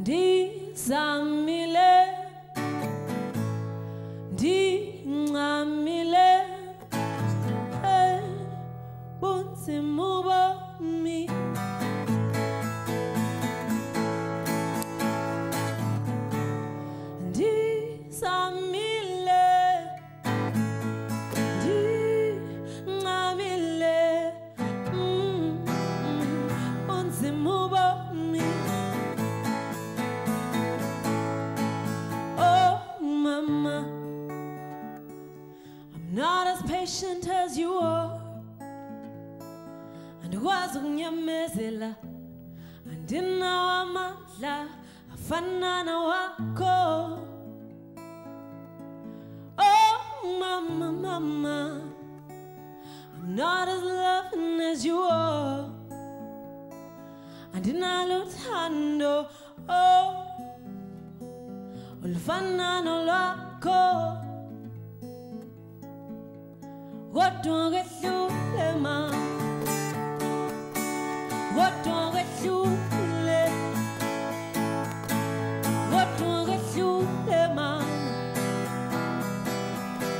Ndizamile, ndingamile, bunzimu bomi. Ndizamile, ndingamile, bunzimu bomi. Mama, I'm not as patient as you are, and was unyamezela, and didn't amandla afanana wako. Oh mama, mama, I'm not as loving as you are, and didn't luthando. Oh, ulfanano lwakho kodwa ngehlule ma, kodwa ngehlule, kodwa ngehlule ma,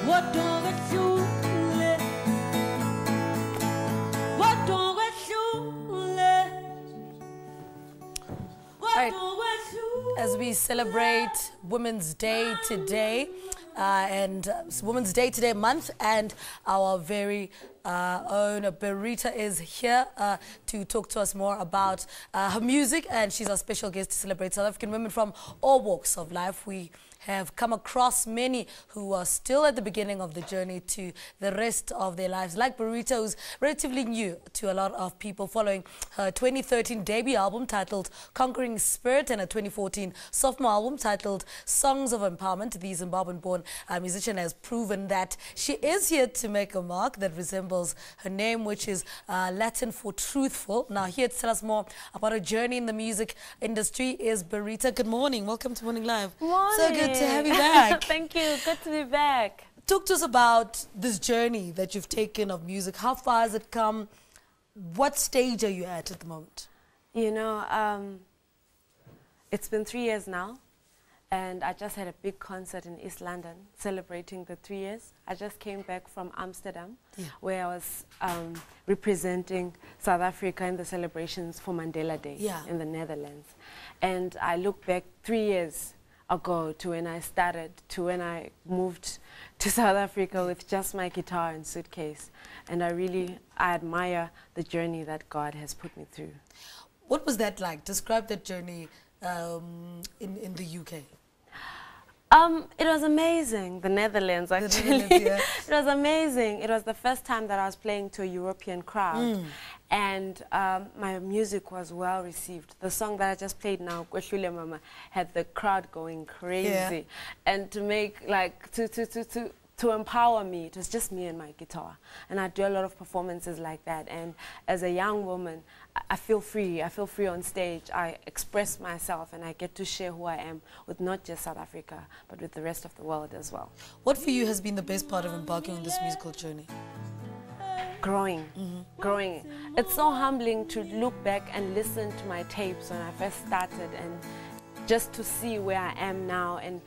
kodwa ngehlule, kodwa ngehlule. Right. As we celebrate Women's Day today, Women's Day today month, and our very own Berita is here to talk to us more about her music, and she's our special guest to celebrate South African women from all walks of life. We have come across many who are still at the beginning of the journey to the rest of their lives, like Berita, who's relatively new to a lot of people, following her 2013 debut album titled Conquering Spirit and a 2014 sophomore album titled Songs of Empowerment. The Zimbabwean-born musician has proven that she is here to make a mark that resembles her name, which is Latin for truthful. Now, here to tell us more about her journey in the music industry is Berita. Good morning. Welcome to Morning Live. Morning. So good to have you back. Thank you. Good to be back. Talk to us about this journey that you've taken of music. How far has it come? What stage are you at the moment? You know, it's been 3 years now, and I just had a big concert in East London celebrating the 3 years. I just came back from Amsterdam, where I was representing South Africa in the celebrations for Mandela Day in the Netherlands. And I look back 3 years ago to when I started, to when I moved to South Africa with just my guitar and suitcase. And I admire the journey that God has put me through. What was that like? Describe that journey in the UK. It was amazing. The Netherlands, actually. It was amazing. It was the first time that I was playing to a European crowd. And my music was well received. The song that I just played now, Kwehlule Mama, had the crowd going crazy. And to make, like, to empower me, it was just me and my guitar. And I do a lot of performances like that. And as a young woman, I feel free. I feel free on stage. I express myself, and I get to share who I am with not just South Africa, but with the rest of the world as well. What for you has been the best part of embarking on this musical journey? Growing. Growing. It's so humbling to look back and listen to my tapes when I first started, and just to see where I am now, and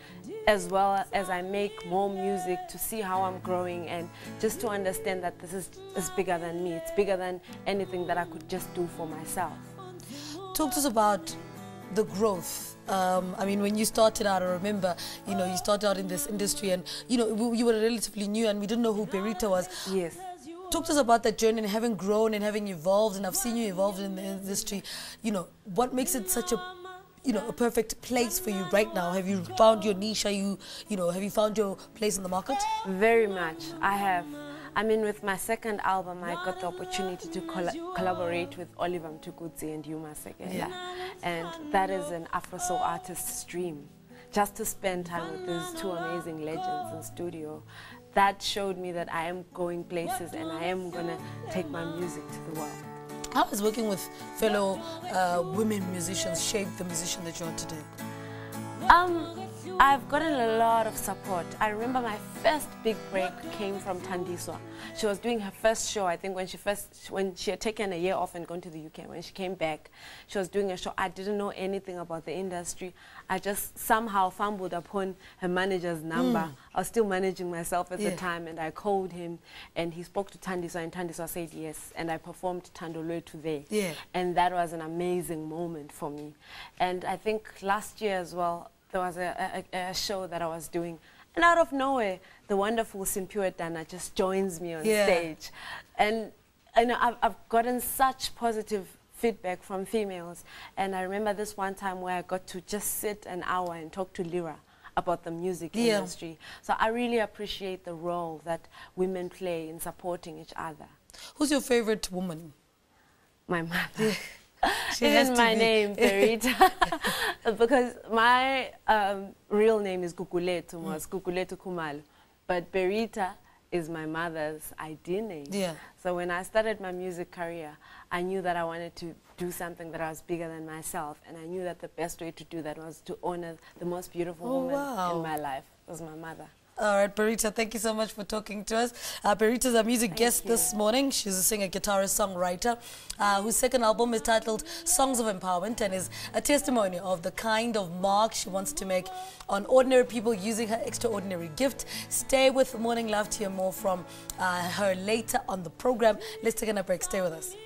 as well as I make more music, to see how I'm growing, and just to understand that this is bigger than me. It's bigger than anything that I could just do for myself. Talk to us about the growth. I mean, when you started out, I remember, you know, you started out in this industry, and, you know, you were relatively new, and we didn't know who Berita was. Yes. Talk to us about that journey and having grown and having evolved, and I've seen you evolve in the industry. You know, what makes it such a, you know, a perfect place for you right now? Have you found your niche? Are you, have you found your place in the market? Very much. I have. I mean, with my second album, I got the opportunity to collaborate with Oliver Mtukudzi and Yuma Sekela. And that is an Afro soul artist's dream. Just to spend time with these two amazing legends in studio, that showed me that I am going places, and I am going to take my music to the world. How has working with fellow women musicians shaped the musician that you are today? I've gotten a lot of support. I remember my first big break came from Thandiswa. She was doing her first show, I think when she had taken a year off and gone to the UK. When she came back, she was doing a show. I didn't know anything about the industry. I just somehow fumbled upon her manager's number. I was still managing myself at the time, and I called him, and he spoke to Thandiswa, and Thandiswa said yes, and I performed Thandolwethu there. And that was an amazing moment for me. And I think last year as well, there was a show that I was doing, and out of nowhere, the wonderful Simpiwe Dana just joins me on stage. And I've gotten such positive feedback from females. And I remember this one time where I got to just sit an hour and talk to Lyra about the music industry. So I really appreciate the role that women play in supporting each other. Who's your favorite woman? My mother. Even my name, Berita, because my real name is Guguletu, Guguletu Kumal, but Berita is my mother's ID name. So when I started my music career, I knew that I wanted to do something that was bigger than myself, and I knew that the best way to do that was to honor the most beautiful woman in my life. It was my mother. All right, Berita, thank you so much for talking to us. Berita's our music guest this morning. She's a singer, guitarist, songwriter, whose second album is titled Songs of Empowerment and is a testimony of the kind of mark she wants to make on ordinary people using her extraordinary gift. Stay with Morning Love to hear more from her later on the program. Let's take a break. Stay with us.